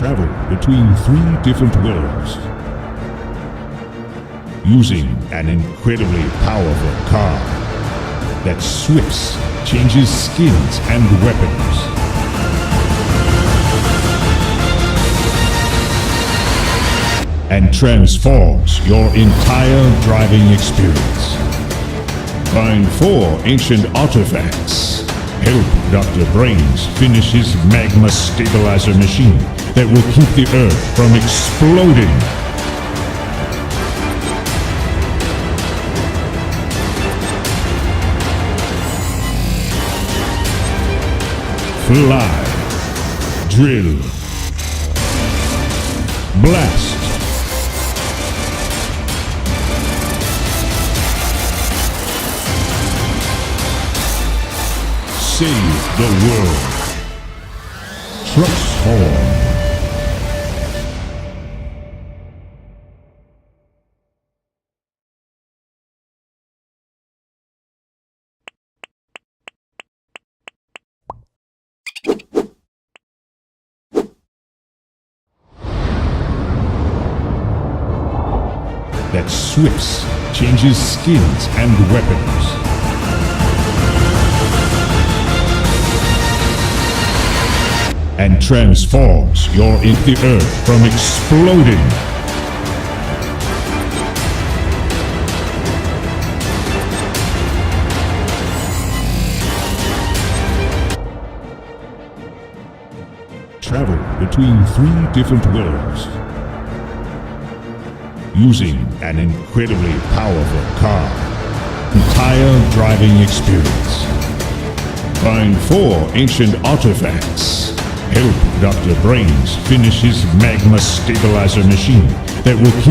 Travel between 3 different worlds using an incredibly powerful car that swips, changes skins and weapons. And transforms your entire driving experience. Find 4 ancient artifacts. Help Dr. Brains finish his magma stabilizer machine that will keep the Earth from exploding. Fly, drill, blast, save the world. Trucksform. That swips, changes skins and weapons. And transforms the Earth from exploding. Travel between 3 different worlds using an incredibly powerful car. Entire driving experience. Find 4 ancient artifacts. Help Dr. Brains finish his magma stabilizer machine that will keep